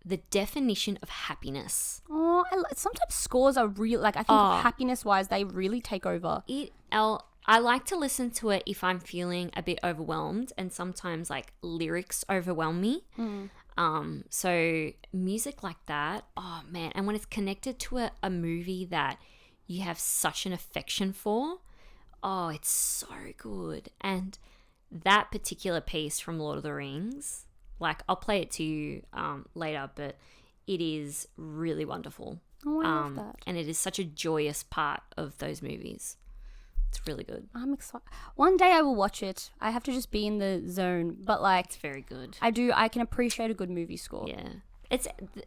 [SPEAKER 1] the definition of happiness.
[SPEAKER 2] Oh, sometimes scores are real. Like, I think happiness-wise, they really take over.
[SPEAKER 1] I like to listen to it if I'm feeling a bit overwhelmed, and sometimes like lyrics overwhelm me. So music like that, oh man, and when it's connected to a movie that you have such an affection for, oh, it's so good. And that particular piece from Lord of the Rings, like, I'll play it to you later, but it is really wonderful.
[SPEAKER 2] Oh, I love that.
[SPEAKER 1] And it is such a joyous part of those movies. It's really good.
[SPEAKER 2] I'm excited. One day I will watch it. I have to just be in the zone, but like,
[SPEAKER 1] it's very good.
[SPEAKER 2] I can appreciate a good movie score.
[SPEAKER 1] Yeah.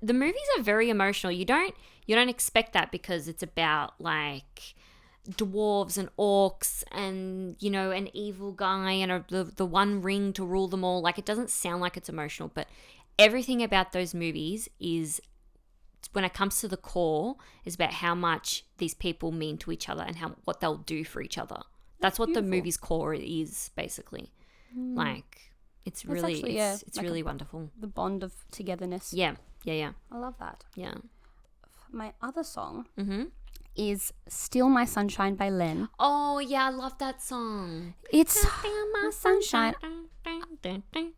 [SPEAKER 1] The movies are very emotional. You don't expect that, because it's about like dwarves and orcs and, you know, an evil guy and the one ring to rule them all. Like, it doesn't sound like it's emotional, but everything about those movies is, when it comes to the core, is about how much these people mean to each other and what they'll do for each other. That's what beautiful. The movie's core is, basically. Like, it's really, actually, it's like really wonderful.
[SPEAKER 2] The bond of togetherness.
[SPEAKER 1] Yeah.
[SPEAKER 2] I love that.
[SPEAKER 1] Yeah.
[SPEAKER 2] My other song is Steal My Sunshine by Len.
[SPEAKER 1] Oh, yeah, I love that song.
[SPEAKER 2] It's Steal My Sunshine.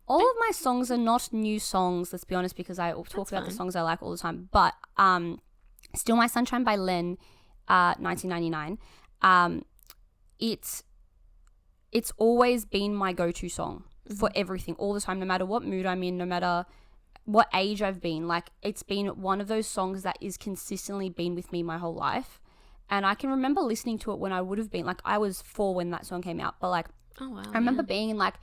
[SPEAKER 2] All of my songs are not new songs, let's be honest, because I talk about the songs I like all the time. But Steal My Sunshine by Len, 1999. It's always been my go-to song for everything, all the time, no matter what mood I'm in, no matter what age I've been. Like, it's been one of those songs that is consistently been with me my whole life. And I can remember listening to it when I would have been, like, I was 4 when that song came out, but like,
[SPEAKER 1] oh, wow,
[SPEAKER 2] I remember being in like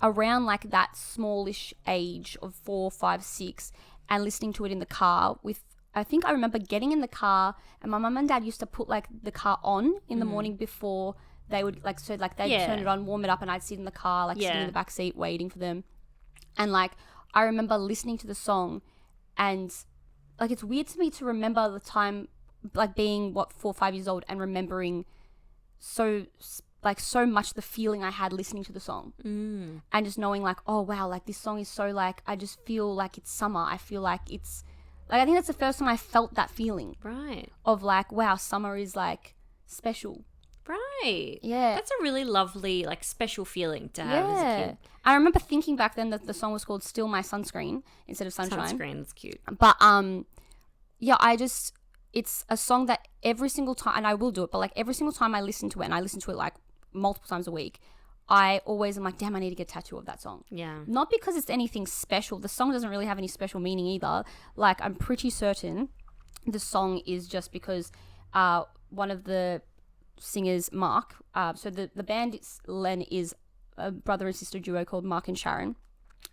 [SPEAKER 2] around like that smallish age of 4, 5, 6 and listening to it in the car with, I think I remember getting in the car and my mum and dad used to put like the car on in the morning before they would like, so like they'd turn it on, warm it up, and I'd sit in the car, like sitting in the back seat waiting for them. And like, I remember listening to the song and like, it's weird to me to remember the time, like being 4 or 5 years old and remembering so much the feeling I had listening to the song and just knowing like, oh wow, like this song is so like, I just feel like it's summer. I feel like it's like, I think that's the first time I felt that feeling,
[SPEAKER 1] right,
[SPEAKER 2] of like, wow, summer is like special.
[SPEAKER 1] Right.
[SPEAKER 2] Yeah.
[SPEAKER 1] That's a really lovely, like, special feeling to have as a kid.
[SPEAKER 2] I remember thinking back then that the song was called Steal My Sunscreen instead of Sunshine.
[SPEAKER 1] Sunscreen, that's cute.
[SPEAKER 2] But yeah, it's a song that every single time, and I will do it, but like every single time I listen to it, and I listen to it like multiple times a week, I always am like, damn, I need to get a tattoo of that song.
[SPEAKER 1] Yeah.
[SPEAKER 2] Not because it's anything special. The song doesn't really have any special meaning either. Like, I'm pretty certain the song is just because one of the singers, Mark, so the band Len is a brother and sister duo called Mark and Sharon,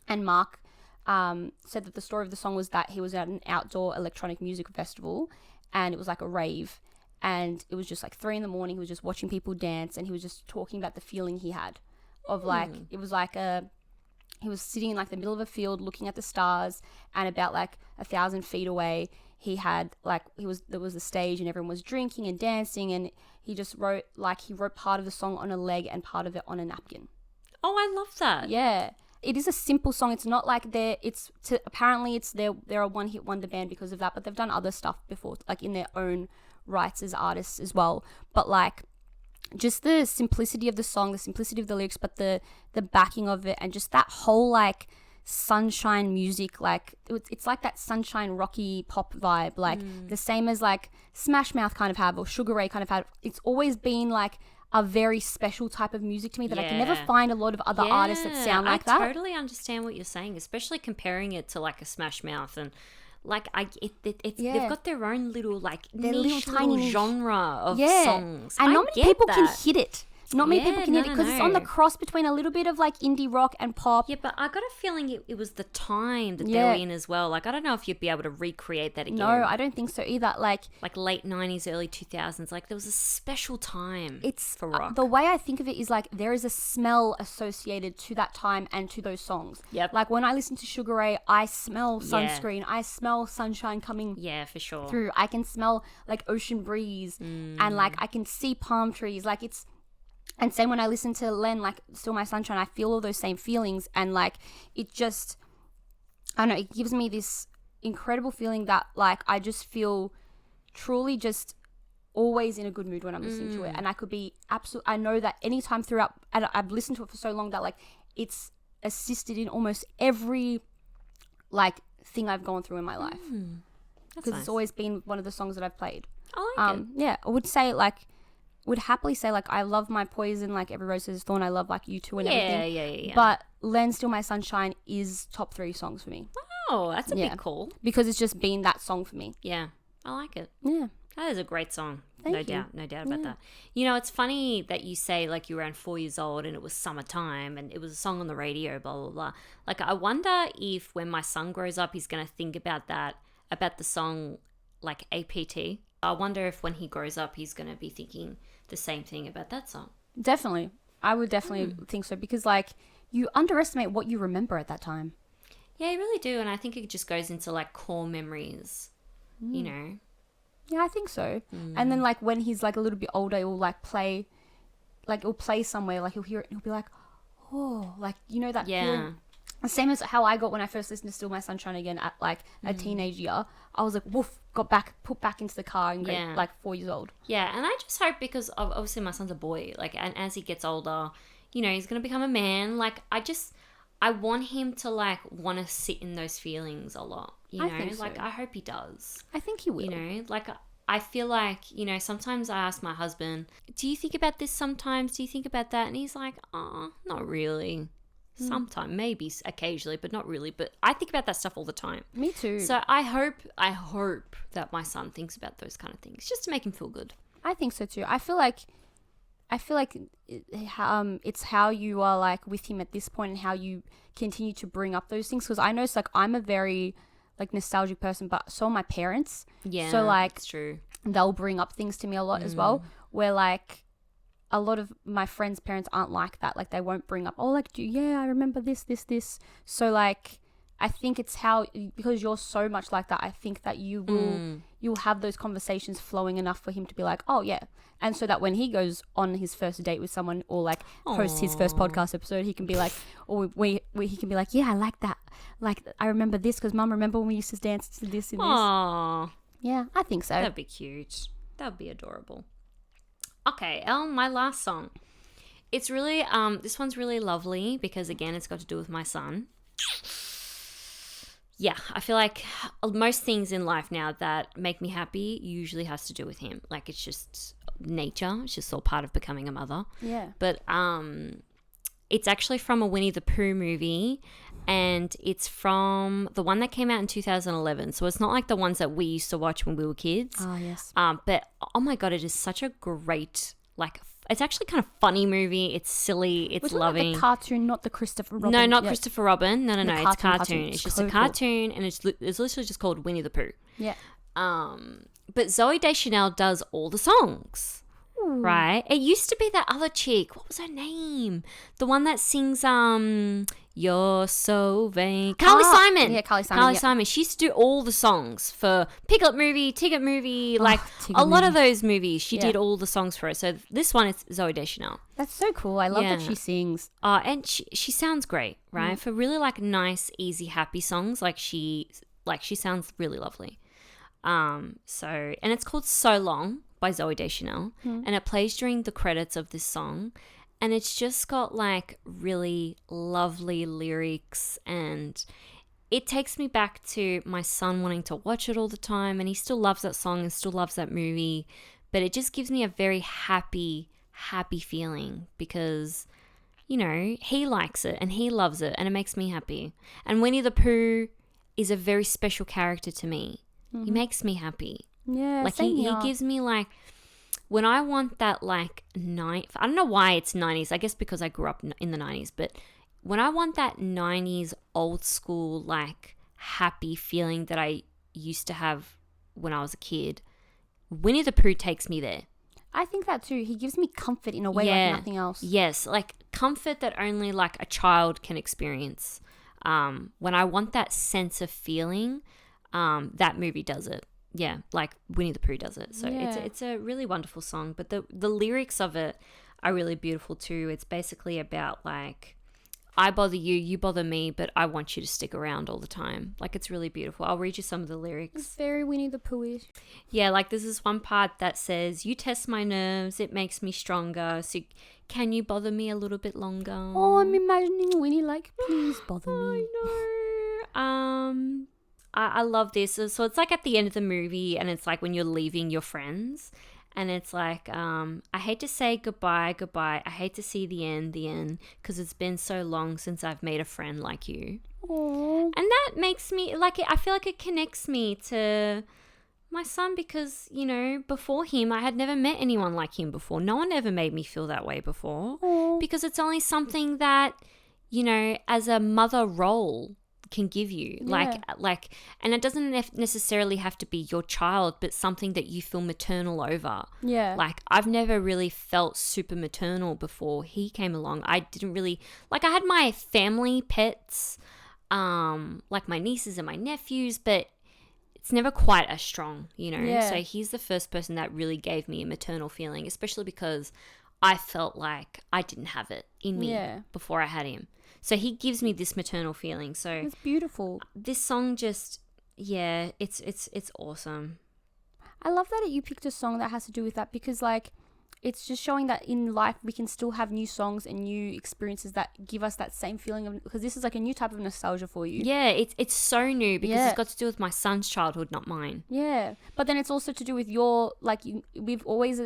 [SPEAKER 2] and Mark said that the story of the song was that he was at an outdoor electronic music festival and it was like a rave, and it was just like 3 a.m. He was just watching people dance and he was just talking about the feeling he had of like, it was like he was sitting in like the middle of a field looking at the stars, and about like 1,000 feet away he had like, there was a stage and everyone was drinking and dancing, and he wrote part of the song on a leg and part of it on a napkin.
[SPEAKER 1] Oh, I love that.
[SPEAKER 2] Yeah. It is a simple song. It's not like apparently they're a one-hit wonder band because of that, but they've done other stuff before, like in their own rights as artists as well. But like, just the simplicity of the song, the simplicity of the lyrics, but the backing of it, and just that whole like sunshine music, like it's like that sunshine rocky pop vibe, like the same as like Smash Mouth kind of have, or Sugar Ray kind of have. It's always been like a very special type of music to me that I can never find a lot of other artists that sound like that.
[SPEAKER 1] I totally understand what you're saying, especially comparing it to like a Smash Mouth, and like they've got their own little like niche little genre of songs.
[SPEAKER 2] And not many people can hit it. Not many people can hit it because it's on the cross between a little bit of like indie rock and pop.
[SPEAKER 1] Yeah, but I got a feeling it was the time that they were in as well. Like, I don't know if you'd be able to recreate that again.
[SPEAKER 2] No, I don't think so either. Like
[SPEAKER 1] late 90s, early 2000s. Like, there was a special time for rock.
[SPEAKER 2] The way I think of it is like, there is a smell associated to that time and to those songs.
[SPEAKER 1] Yep.
[SPEAKER 2] Like, when I listen to Sugar Ray, I smell sunscreen. I smell sunshine coming
[SPEAKER 1] for sure
[SPEAKER 2] through. I can smell like ocean breeze and like I can see palm trees. Like, it's... And same when I listen to Len, like Still My Sunshine, I feel all those same feelings, and like, it just, I don't know, it gives me this incredible feeling that like, I just feel truly just always in a good mood when I'm listening to it. And I could be I know that anytime throughout, and I've listened to it for so long that like, it's assisted in almost every like thing I've gone through in my life. Because it's always been one of the songs that I've played.
[SPEAKER 1] I like it.
[SPEAKER 2] Yeah, I would happily say like, I love My Poison, like Every Rose Has a Thorn, I love like You Too and everything. Yeah. But Len Still My Sunshine is top 3 songs for me.
[SPEAKER 1] Oh, that's a big call.
[SPEAKER 2] Because it's just been that song for me.
[SPEAKER 1] Yeah, I like it.
[SPEAKER 2] Yeah.
[SPEAKER 1] That is a great song.
[SPEAKER 2] Thank you.
[SPEAKER 1] No doubt about that. You know, it's funny that you say like you were around 4 years old and it was summertime and it was a song on the radio, blah, blah, blah. Like, I wonder if when my son grows up, he's going to think about that, about the song like APT. I wonder if when he grows up, he's going to be thinking the same thing about that song.
[SPEAKER 2] Definitely. I would definitely think so because, like, you underestimate what you remember at that time.
[SPEAKER 1] Yeah, you really do. And I think it just goes into, like, core memories, you know?
[SPEAKER 2] Yeah, I think so. And then, like, when he's, like, a little bit older, he'll, like, play, like, he'll play somewhere, like, he'll hear it and he'll be like, oh, like, you know that feeling? The same as how I got when I first listened to Still My Sunshine again at, like, a teenage year. I was like, woof, put back into the car and got, like, 4 years old.
[SPEAKER 1] Yeah, and I just hope, because obviously my son's a boy, like, and as he gets older, you know, he's going to become a man. Like, I want him to, like, want to sit in those feelings a lot, you know?
[SPEAKER 2] think so.
[SPEAKER 1] Like, I hope he does.
[SPEAKER 2] I think he will.
[SPEAKER 1] You know, like, I feel like, you know, sometimes I ask my husband, do you think about this sometimes? Do you think about that? And he's like, oh, not really. Sometimes, maybe occasionally, but not really. But I think about that stuff all the time.
[SPEAKER 2] Me too.
[SPEAKER 1] So I hope that my son thinks about those kind of things just to make him feel good.
[SPEAKER 2] I think so too. I feel like it's how you are, like, with him at this point and how you continue to bring up those things. Because I know it's like I'm a very, like, nostalgic person, but so are my parents.
[SPEAKER 1] Yeah,
[SPEAKER 2] so, like,
[SPEAKER 1] it's true.
[SPEAKER 2] They'll bring up things to me a lot as well. Where, like, a lot of my friends' parents aren't like that. Like, they won't bring up, oh, like, I remember this. So, like, I think it's how, because you're so much like that, I think that you'll have those conversations flowing enough for him to be like, oh, yeah. And so that when he goes on his first date with someone or, like, hosts his first podcast episode, he can be like, or he can be like, yeah, I like that. Like, I remember this because Mum, remember when we used to dance to this and this?
[SPEAKER 1] Aww.
[SPEAKER 2] Yeah, I think so.
[SPEAKER 1] That'd be cute. That'd be adorable. Okay, my last song. It's really, this one's really lovely because, again, it's got to do with my son. Yeah, I feel like most things in life now that make me happy usually has to do with him. Like, it's just nature. It's just all part of becoming a mother.
[SPEAKER 2] Yeah.
[SPEAKER 1] But it's actually from a Winnie the Pooh movie, and it's from the one that came out in 2011. So it's not like the ones that we used to watch when we were kids.
[SPEAKER 2] Oh, yes.
[SPEAKER 1] But, oh my God, it is such a great, like, it's actually kind of funny movie. It's silly. It's loving.
[SPEAKER 2] Like the cartoon, not the Christopher Robin.
[SPEAKER 1] No, not Christopher Robin. No. It's cartoon. It's just a cartoon,
[SPEAKER 2] cool.
[SPEAKER 1] And it's literally just called Winnie the Pooh.
[SPEAKER 2] Yeah.
[SPEAKER 1] But Zooey Deschanel does all the songs. Ooh. Right? It used to be that other chick. What was her name? The one that sings You're So Vain. Carly Simon.
[SPEAKER 2] Yeah, Carly Simon.
[SPEAKER 1] Simon. She used to do all the songs for Piglet movie, Ticket movie, like
[SPEAKER 2] Ticket
[SPEAKER 1] lot
[SPEAKER 2] movie.
[SPEAKER 1] of those movies. She did all the songs for it. So this one is Zooey Deschanel.
[SPEAKER 2] That's so cool. I love that she sings.
[SPEAKER 1] And she sounds great, right? For really, like, nice, easy, happy songs, like she sounds really lovely. And it's called So Long by Zooey Deschanel, and it plays during the credits of this song, and it's just got, like, really lovely lyrics, and it takes me back to my son wanting to watch it all the time, and he still loves that song and still loves that movie, but it just gives me a very happy feeling because, you know, he likes it and he loves it and it makes me happy. And Winnie the Pooh is a very special character to me. He makes me happy.
[SPEAKER 2] Yeah,
[SPEAKER 1] like he gives me, like, when I want that, like, I don't know why it's 90s. I guess because I grew up in the 90s, but when I want that 90s old school, like, happy feeling that I used to have when I was a kid, Winnie the Pooh takes me there.
[SPEAKER 2] I think that too. He gives me comfort in a way like nothing else.
[SPEAKER 1] Yes, like comfort that only, like, a child can experience. When I want that sense of feeling, that movie does it. Yeah, like Winnie the Pooh does it. So it's a really wonderful song. But the lyrics of it are really beautiful too. It's basically about, like, I bother you, you bother me, but I want you to stick around all the time. Like, it's really beautiful. I'll read you some of the lyrics.
[SPEAKER 2] It's very Winnie the Pooh-ish.
[SPEAKER 1] Yeah, like there's this one part that says, you test my nerves, it makes me stronger. So can you bother me a little bit longer?
[SPEAKER 2] Oh, I'm imagining Winnie like, please bother me.
[SPEAKER 1] I know. I love this. So it's like at the end of the movie, and it's like when you're leaving your friends, and it's like, I hate to say goodbye. I hate to see the end, because it's been so long since I've made a friend like you.
[SPEAKER 2] Aww.
[SPEAKER 1] And that makes me, like, I feel like it connects me to my son because, you know, before him, I had never met anyone like him before. No one ever made me feel that way before.
[SPEAKER 2] Aww.
[SPEAKER 1] Because it's only something that, you know, as a mother role, can give you. Like, and it doesn't necessarily have to be your child, but something that you feel maternal over.
[SPEAKER 2] Yeah.
[SPEAKER 1] Like, I've never really felt super maternal before he came along. I didn't really, like, I had my family pets, like my nieces and my nephews, but it's never quite as strong, you know?
[SPEAKER 2] Yeah.
[SPEAKER 1] So he's the first person that really gave me a maternal feeling, especially because I felt like I didn't have it in me before I had him. So he gives me this maternal feeling. So
[SPEAKER 2] it's beautiful.
[SPEAKER 1] this song just, it's awesome.
[SPEAKER 2] I love that you picked a song that has to do with that, because like it's just showing that in life we can still have new songs and new experiences that give us that same feeling of, because this is like a new type of nostalgia for you.
[SPEAKER 1] Yeah, it's so new because it's got to do with my son's childhood, not mine.
[SPEAKER 2] Yeah, but then it's also to do with your, like, we've always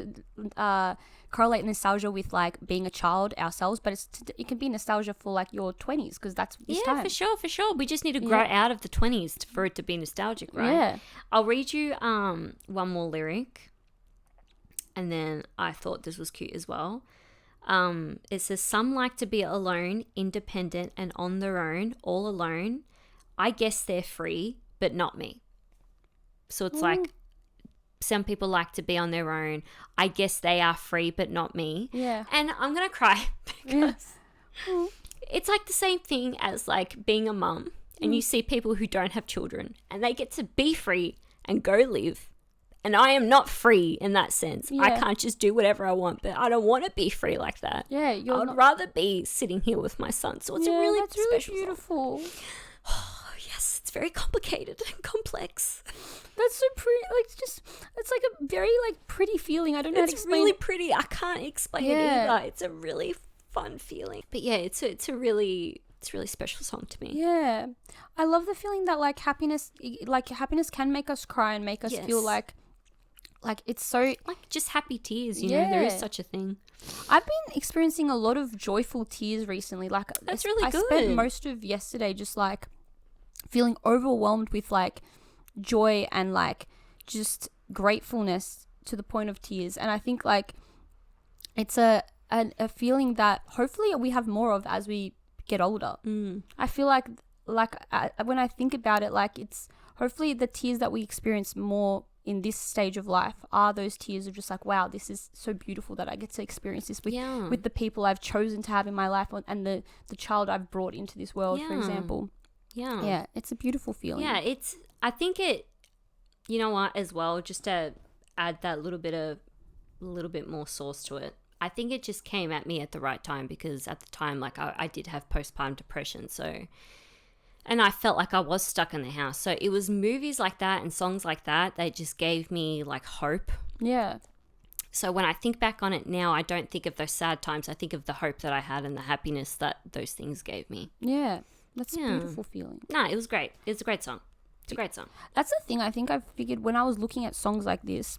[SPEAKER 2] correlate nostalgia with like being a child ourselves, but it can be nostalgia for like your 20s, because that's this time.
[SPEAKER 1] For sure. We just need to grow out of the 20s for it to be nostalgic, right?
[SPEAKER 2] Yeah.
[SPEAKER 1] I'll read you one more lyric, and then I thought this was cute as well. It says, some like to be alone, independent, and on their own, all alone. I guess they're free, but not me. So it's like, some people like to be on their own. I guess they are free, but not me.
[SPEAKER 2] Yeah.
[SPEAKER 1] And I'm going to cry because it's like the same thing as like being a mum, and you see people who don't have children and they get to be free and go live. And I am not free in that sense.
[SPEAKER 2] Yeah.
[SPEAKER 1] I can't just do whatever I want, but I don't want to be free like that.
[SPEAKER 2] Yeah.
[SPEAKER 1] I'd rather be sitting here with my son. So it's a really
[SPEAKER 2] that's really
[SPEAKER 1] special
[SPEAKER 2] beautiful.
[SPEAKER 1] Oh, yes, it's very complicated and complex.
[SPEAKER 2] That's so pretty. Like, it's like a very like pretty feeling. I don't know how to
[SPEAKER 1] It's
[SPEAKER 2] explain.
[SPEAKER 1] really pretty. I can't explain it either. It's a really fun feeling. But yeah, it's a really special song to me.
[SPEAKER 2] Yeah, I love the feeling that like happiness can make us cry and make us feel like it's so
[SPEAKER 1] like just happy tears. You know, there is such a thing.
[SPEAKER 2] I've been experiencing a lot of joyful tears recently. Like,
[SPEAKER 1] that's really good.
[SPEAKER 2] I spent most of yesterday just like feeling overwhelmed with like joy and like just gratefulness to the point of tears. And I think like it's a feeling that hopefully we have more of as we get older. I feel like when I think about it, like it's hopefully the tears that we experience more in this stage of life are those tears of just like, wow, this is so beautiful that I get to experience this with the people I've chosen to have in my life, and the child I've brought into this world, for example. Yeah, it's a beautiful feeling.
[SPEAKER 1] Yeah, I think it, you know what, as well, just to add that little bit more sauce to it, I think it just came at me at the right time, because at the time, like, I did have postpartum depression, so, and I felt like I was stuck in the house. So it was movies like that and songs like that just gave me, like, hope.
[SPEAKER 2] Yeah.
[SPEAKER 1] So when I think back on it now, I don't think of those sad times. I think of the hope that I had and the happiness that those things gave me.
[SPEAKER 2] Yeah. That's a beautiful feeling.
[SPEAKER 1] No, it was great. It's a great song. It's a great song.
[SPEAKER 2] That's the thing. I think I figured when I was looking at songs like this,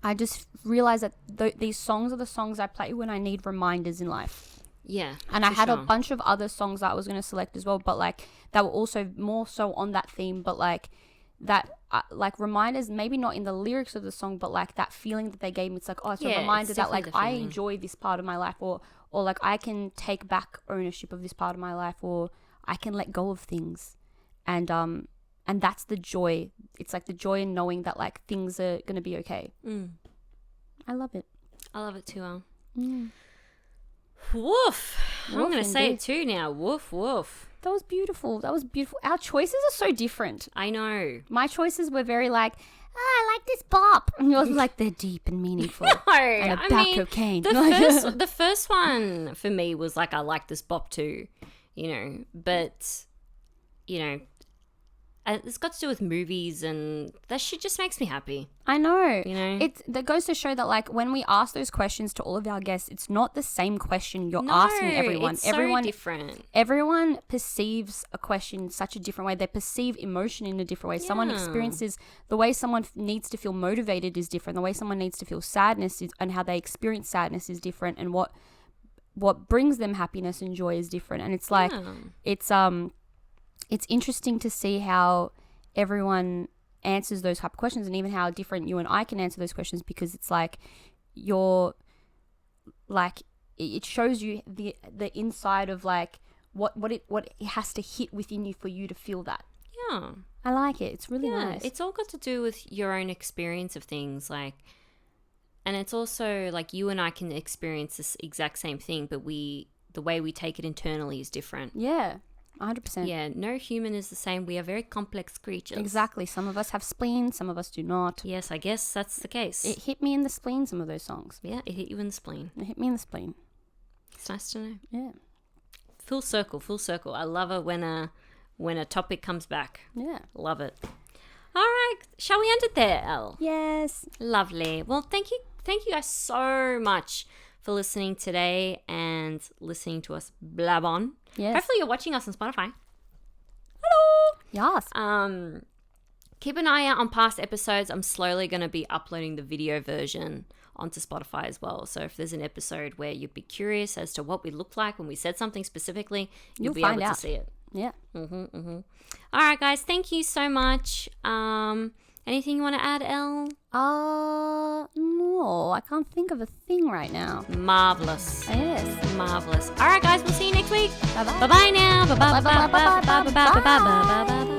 [SPEAKER 2] I just realized that these songs are the songs I play when I need reminders in life.
[SPEAKER 1] Yeah.
[SPEAKER 2] And I had a bunch of other songs that I was going to select as well, but like that were also more so on that theme, but like that, like reminders, maybe not in the lyrics of the song, but like that feeling that they gave me. It's like, oh, it's a reminder that like I enjoy this part of my life, or like I can take back ownership of this part of my life, or I can let go of things. And that's the joy. It's like the joy in knowing that like things are going to be okay. I love it.
[SPEAKER 1] I love it too. Woof. I'm going to say it too now. Woof, woof.
[SPEAKER 2] That was beautiful. Our choices are so different.
[SPEAKER 1] I know.
[SPEAKER 2] My choices were very like, I like this bop. And yours was like, they're deep and meaningful.
[SPEAKER 1] No,
[SPEAKER 2] and about cocaine.
[SPEAKER 1] The first one for me was like, I like this bop too, you know. But, you know, it's got to do with movies, and that shit just makes me happy.
[SPEAKER 2] I know.
[SPEAKER 1] You know?
[SPEAKER 2] That goes to show that, like, when we ask those questions to all of our guests, it's not the same question you're asking everyone.
[SPEAKER 1] It's so different.
[SPEAKER 2] Everyone perceives a question in such a different way. They perceive emotion in a different way. Yeah. Someone experiences, the way someone needs to feel motivated is different. The way someone needs to feel sadness and how they experience sadness is different. And what brings them happiness and joy is different. And it's like, it's interesting to see how everyone answers those type of questions, and even how different you and I can answer those questions, because it's like it shows you the inside of like what it has to hit within you for you to feel that.
[SPEAKER 1] Yeah.
[SPEAKER 2] I like it. It's really nice.
[SPEAKER 1] It's all got to do with your own experience of things, like, and it's also like you and I can experience this exact same thing, but the way we take it internally is different.
[SPEAKER 2] Yeah, 100%.
[SPEAKER 1] Yeah, no human is the same. We are very complex creatures.
[SPEAKER 2] Exactly. Some of us have spleen, some of us do not.
[SPEAKER 1] Yes, I guess that's the case.
[SPEAKER 2] It hit me in the spleen, some of those songs.
[SPEAKER 1] Yeah, it hit you in the spleen.
[SPEAKER 2] It hit me in the spleen.
[SPEAKER 1] It's nice to know.
[SPEAKER 2] Yeah.
[SPEAKER 1] Full circle. I love it when a topic comes back.
[SPEAKER 2] Yeah.
[SPEAKER 1] Love it. All right, shall we end it there, Elle?
[SPEAKER 2] Yes.
[SPEAKER 1] Lovely. Well, thank you guys so much for listening today and listening to us blab on.
[SPEAKER 2] Yes.
[SPEAKER 1] Hopefully you're watching us on Spotify. Hello.
[SPEAKER 2] Yes.
[SPEAKER 1] Keep an eye out on past episodes. I'm slowly going to be uploading the video version onto Spotify as well. So if there's an episode where you'd be curious as to what we looked like when we said something specifically, you'll be able to see it.
[SPEAKER 2] Yeah.
[SPEAKER 1] All right, guys. Thank you so much. Anything you want to add, Elle?
[SPEAKER 2] No, I can't think of a thing right now.
[SPEAKER 1] Marvelous.
[SPEAKER 2] Yes.
[SPEAKER 1] Marvelous. All right, guys. We'll see you next week.
[SPEAKER 2] Bye-bye.
[SPEAKER 1] Bye-bye now.
[SPEAKER 2] Bye-bye.
[SPEAKER 1] Bye-bye.